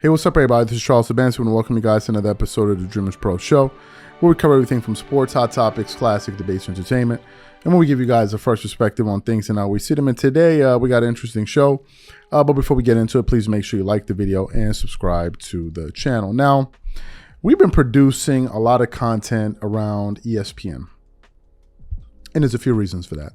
Hey, what's up, everybody? This is Charles Sebastian, and welcome you guys to another episode of the Dreamerspro Show, where we cover everything from sports, hot topics, classic debates, entertainment, and when we give you guys a fresh perspective on things and how we see them. And today, we got an interesting show. But before we get into it, please make sure you like the video and subscribe to the channel. Now, we've been producing a lot of content around ESPN, and there's a few reasons for that.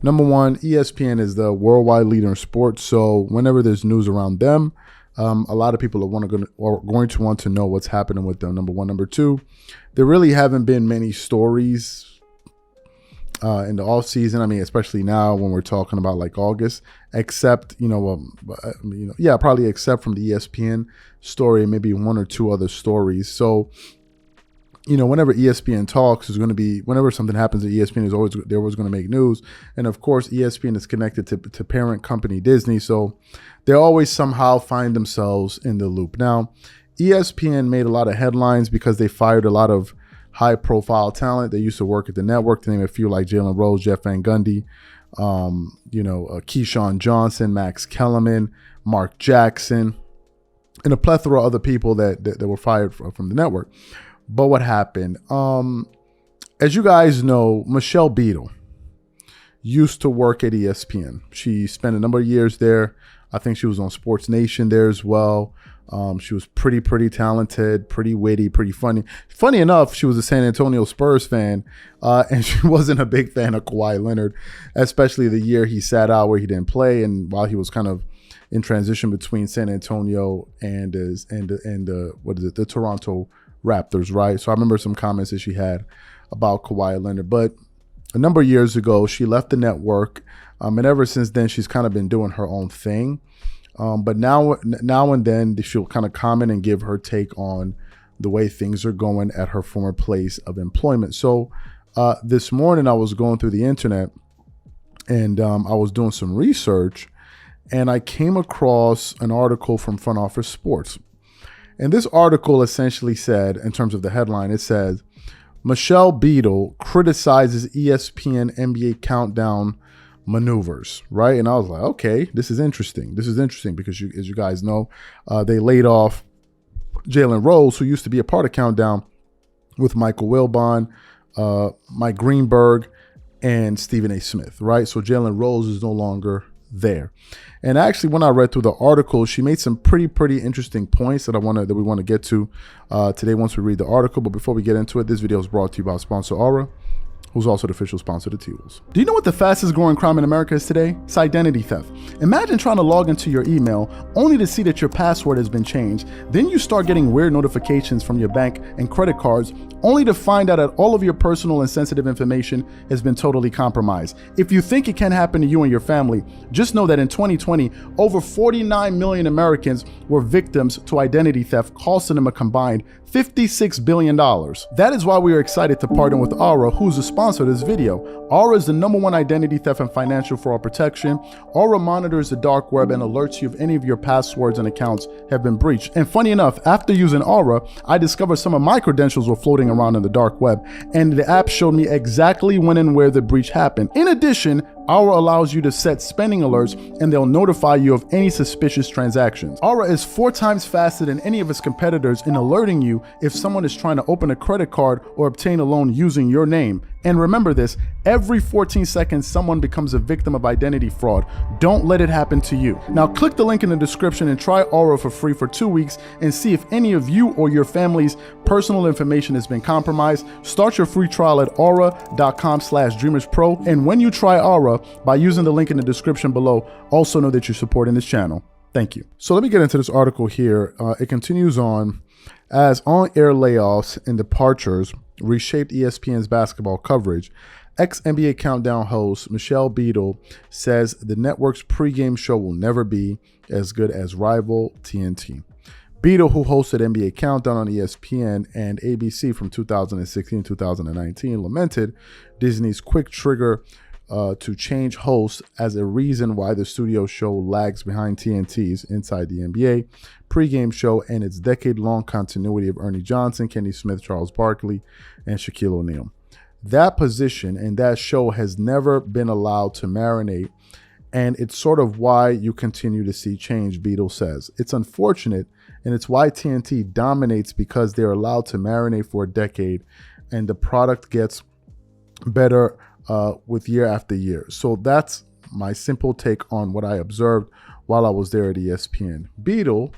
Number one, ESPN is the worldwide leader in sports, so whenever there's news around them, a lot of people are going to want to know what's happening with them, number one. Number two, there really haven't been many stories in the off season. I mean, especially now when we're talking about like August, except, probably except from the ESPN story, maybe one or two other stories. So, whenever ESPN talks, is going to be, whenever something happens at ESPN, they're always going to make news. And of course, ESPN is connected to parent company Disney. So they always somehow find themselves in the loop. Now, ESPN made a lot of headlines because they fired a lot of high profile talent. They used to work at the network, to name a few, like Jalen Rose, Jeff Van Gundy, Keyshawn Johnson, Max Kellerman, Mark Jackson, and a plethora of other people that were fired from the network. But what happened? As you guys know, Michelle Beadle used to work at ESPN. She spent a number of years there. I think she was on Sports Nation there as well. She was pretty talented, pretty witty, pretty funny. Funny enough, she was a San Antonio Spurs fan, and she wasn't a big fan of Kawhi Leonard, especially the year he sat out where he didn't play, and while he was kind of in transition between San Antonio and the Toronto Raptors, right? So I remember some comments that she had about Kawhi Leonard. But a number of years ago, she left the network, and ever since then, she's kind of been doing her own thing. But now and then, she'll kind of comment and give her take on the way things are going at her former place of employment. So this morning, I was going through the internet, and I was doing some research, and I came across an article from Front Office Sports. And this article essentially said, in terms of the headline, it says, Michelle Beadle criticizes ESPN NBA countdown maneuvers, right? And I was like, okay, this is interesting. This is interesting because, as you guys know, they laid off Jalen Rose, who used to be a part of Countdown, with Michael Wilbon, Mike Greenberg, and Stephen A. Smith, right? So Jalen Rose is no longer there. And actually, when I read through the article, she made some pretty interesting points that we want to get to today once we read the article. But before we get into it, this video is brought to you by sponsor Aura, who's also the official sponsor of the T-Wolves. Do you know what the fastest growing crime in America is today? It's identity theft. Imagine trying to log into your email only to see that your password has been changed. Then you start getting weird notifications from your bank and credit cards, only to find out that all of your personal and sensitive information has been totally compromised. If you think it can happen to you and your family, just know that in 2020, over 49 million Americans were victims to identity theft, costing them a combined $56 billion. That is why we are excited to partner with Aura, who's the sponsor of this video. Aura is the #1 identity theft and financial fraud protection. Aura monitors the dark web and alerts you if any of your passwords and accounts have been breached. And funny enough, after using Aura, I discovered some of my credentials were floating around in the dark web, and the app showed me exactly when and where the breach happened. In addition, Aura allows you to set spending alerts, and they'll notify you of any suspicious transactions. Aura is 4 times faster than any of its competitors in alerting you if someone is trying to open a credit card or obtain a loan using your name. And remember this, every 14 seconds, someone becomes a victim of identity fraud. Don't let it happen to you. Now click the link in the description and try Aura for free for 2 weeks and see if any of you or your family's personal information has been compromised. Start your free trial at aura.com/dreamerspro. And when you try Aura, by using the link in the description below, also know that you're supporting this channel. Thank you. So let me get into this article here. It continues on. As on-air layoffs and departures reshaped ESPN's basketball coverage, ex-NBA Countdown host Michelle Beadle says the network's pregame show will never be as good as rival TNT. Beadle, who hosted NBA Countdown on ESPN and ABC from 2016 to 2019, lamented Disney's quick trigger to change hosts as a reason why the studio show lags behind TNT's Inside the NBA pregame show and its decade-long continuity of Ernie Johnson, Kenny Smith, Charles Barkley, and Shaquille O'Neal. That position and that show has never been allowed to marinate, and it's sort of why you continue to see change, Beadle says. It's unfortunate And it's why TNT dominates, because they're allowed to marinate for a decade and the product gets better with year after year. So that's my simple take on what I observed while I was there at ESPN. Beadle,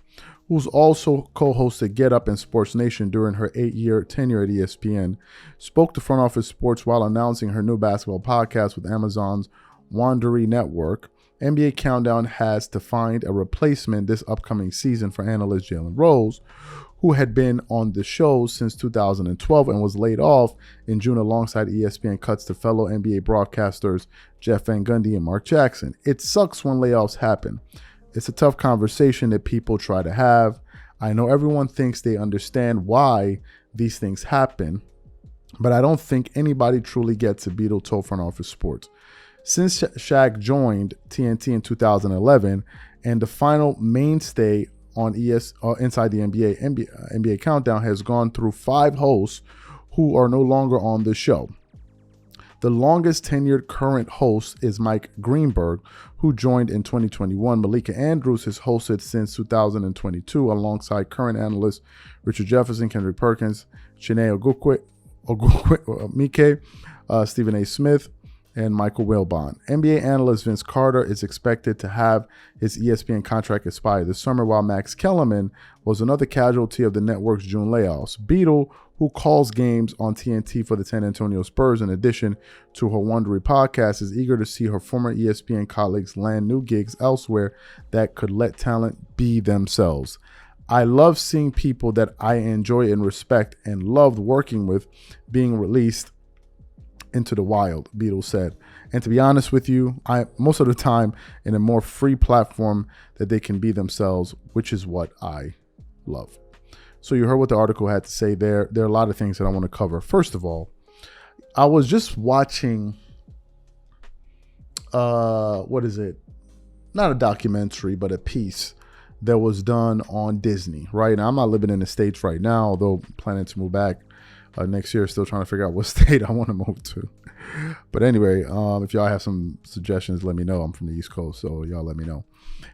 who's also co-hosted Get Up and Sports Nation during her 8-year tenure at ESPN, spoke to Front Office Sports while announcing her new basketball podcast with Amazon's Wondery Network. NBA Countdown has to find a replacement this upcoming season for analyst Jalen Rose, who had been on the show since 2012 and was laid off in June alongside ESPN cuts to fellow NBA broadcasters Jeff Van Gundy and Mark Jackson. It sucks when layoffs happen. It's a tough conversation that people try to have. I know everyone thinks they understand why these things happen, but I don't think anybody truly gets it, Beadle told Front Office Sports. Since Shaq joined TNT in 2011 and the final mainstay on Inside the NBA Countdown has gone through 5 hosts who are no longer on the show. The longest tenured current host is Mike Greenberg, who joined in 2021. Malika Andrews has hosted since 2022 alongside current analysts Richard Jefferson, Kendrick Perkins, Chiney Ogwumike, Stephen A. Smith, and Michael Wilbon. NBA analyst Vince Carter is expected to have his ESPN contract expire this summer, while Max Kellerman was another casualty of the network's June layoffs. Beadle, who calls games on TNT for the San Antonio Spurs in addition to her Wondery podcast, is eager to see her former ESPN colleagues land new gigs elsewhere that could let talent be themselves. I love seeing people that I enjoy and respect and loved working with being released into the wild, Beadle said. And to be honest with you, I most of the time in a more free platform that they can be themselves, which is what I love. So you heard what the article had to say there. There are a lot of things that I want to cover. First of all, I was just watching, what is it? Not a documentary, but a piece that was done on Disney, right? Now, I'm not living in the States right now, although planning to move back next year. Still trying to figure out what state I want to move to. But anyway, if y'all have some suggestions, let me know. I'm from the East Coast, so y'all let me know.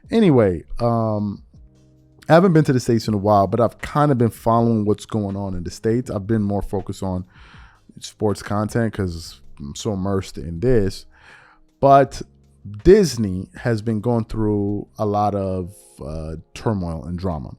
Anyway, I haven't been to the States in a while, but I've kind of been following what's going on in the States. I've been more focused on sports content because I'm so immersed in this. But Disney has been going through a lot of turmoil and drama.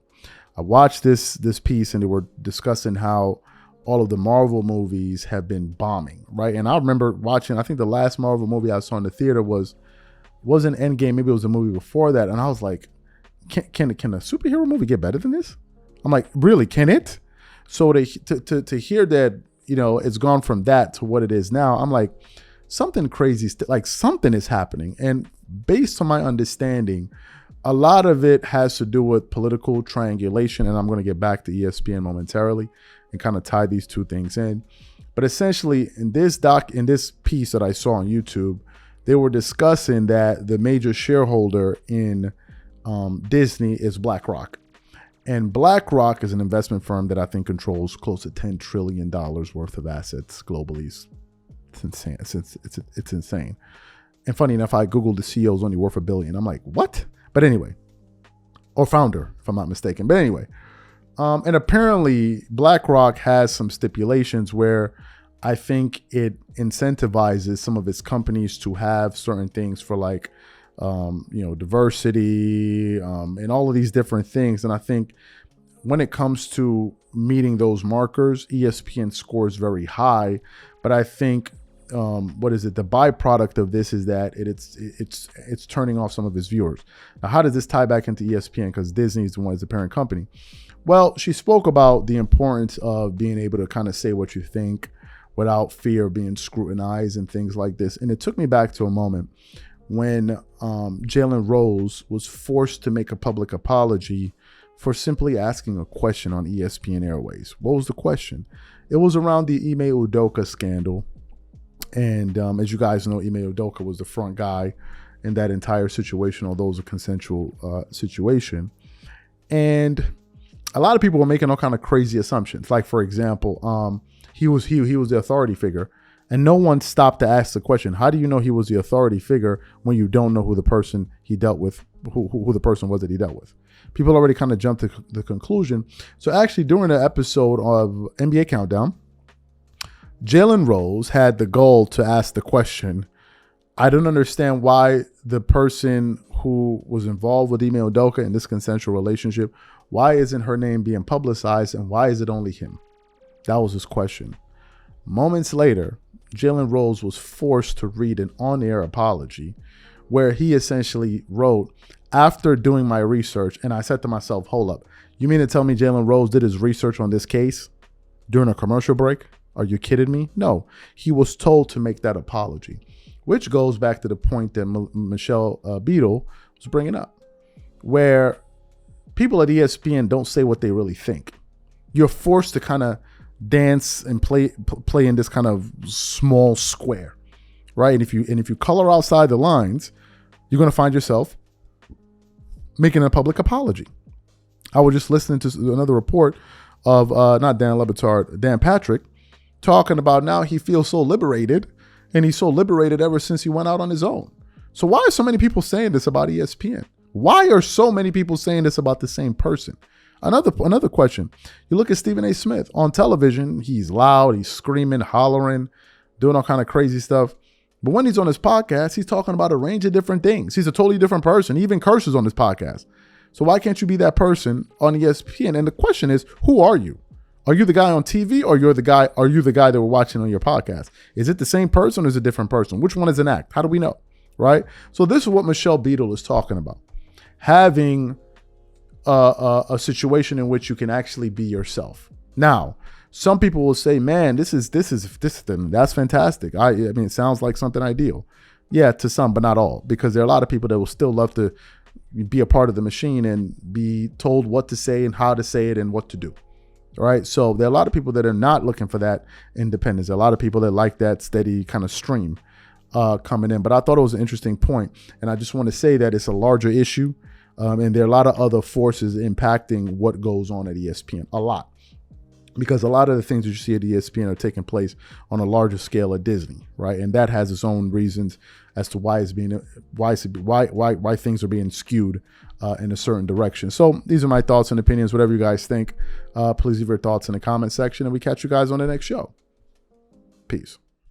I watched this piece and they were discussing how all of the Marvel movies have been bombing, right? And I remember watching, I think the last Marvel movie I saw in the theater wasn't Endgame, maybe it was a movie before that. And I was like, can a superhero movie get better than this? I'm like, really, can it? So to hear that, you know, it's gone from that to what it is now, I'm like, something crazy, like something is happening. And based on my understanding, a lot of it has to do with political triangulation. And I'm going to get back to ESPN momentarily and kind of tie these two things in. But essentially in this piece that I saw on YouTube, they were discussing that the major shareholder in Disney is BlackRock. And BlackRock is an investment firm that I think controls close to $10 trillion worth of assets globally. It's insane. It's insane. And funny enough, I Googled the CEO is only worth $1 billion. I'm like, what? But anyway, or founder, if I'm not mistaken. But anyway, and apparently BlackRock has some stipulations where I think it incentivizes some of its companies to have certain things for like, diversity, and all of these different things. And I think when it comes to meeting those markers, ESPN scores very high. But I think, the byproduct of this is that it's turning off some of its viewers. Now, how does this tie back into ESPN? Because Disney is the one as the parent company. Well, she spoke about the importance of being able to kind of say what you think without fear of being scrutinized and things like this. And it took me back to a moment when Jalen Rose was forced to make a public apology for simply asking a question on ESPN Airways. What was the question? It was around the Ime Udoka scandal. And as you guys know, Ime Udoka was the front guy in that entire situation, although it was a consensual situation. And a lot of people were making all kind of crazy assumptions. Like, for example, he was the authority figure. And no one stopped to ask the question, how do you know he was the authority figure when you don't know who the person he dealt with who the person was that he dealt with. People already kind of jumped to the conclusion. So actually, during the episode of NBA Countdown, Jalen Rose had the goal to ask the question, I don't understand why the person who was involved with Ime Udoka in this consensual relationship, why isn't her name being publicized, and why is it only him? That was his question. Moments later, Jalen Rose was forced to read an on-air apology where he essentially wrote, after doing my research, and I said to myself, hold up, you mean to tell me Jalen Rose did his research on this case during a commercial break? Are you kidding me? No, he was told to make that apology, which goes back to the point that Michelle Beadle was bringing up, where people at ESPN don't say what they really think. You're forced to kind of dance and play in this kind of small square, right? And if you color outside the lines, you're going to find yourself making a public apology. I was just listening to another report of not Dan Le Batard, Dan Patrick, talking about now he feels so liberated, and he's so liberated ever since he went out on his own. So why are so many people saying this about ESPN? Why are so many people saying this about the same person? Another question. You look at Stephen A. Smith on television. He's loud. He's screaming, hollering, doing all kind of crazy stuff. But when he's on his podcast, he's talking about a range of different things. He's a totally different person. He even curses on his podcast. So why can't you be that person on ESPN? And the question is, who are you? Are you the guy on TV, or are you the guy that we're watching on your podcast? Is it the same person, or is it a different person? Which one is an act? How do we know? Right? So this is what Michelle Beadle is talking about. Having a situation in which you can actually be yourself. Now, some people will say, man, this is that's fantastic. I mean, it sounds like something ideal. Yeah, to some, but not all, because there are a lot of people that will still love to be a part of the machine and be told what to say and how to say it and what to do. All right. So there are a lot of people that are not looking for that independence. There are a lot of people that like that steady kind of stream coming in. But I thought it was an interesting point. And I just want to say that it's a larger issue. And there are a lot of other forces impacting what goes on at ESPN. A lot. Because a lot of the things that you see at ESPN are taking place on a larger scale at Disney, right? And that has its own reasons as to why things are being skewed in a certain direction. So these are my thoughts and opinions. Whatever you guys think, please leave your thoughts in the comment section, and we catch you guys on the next show. Peace.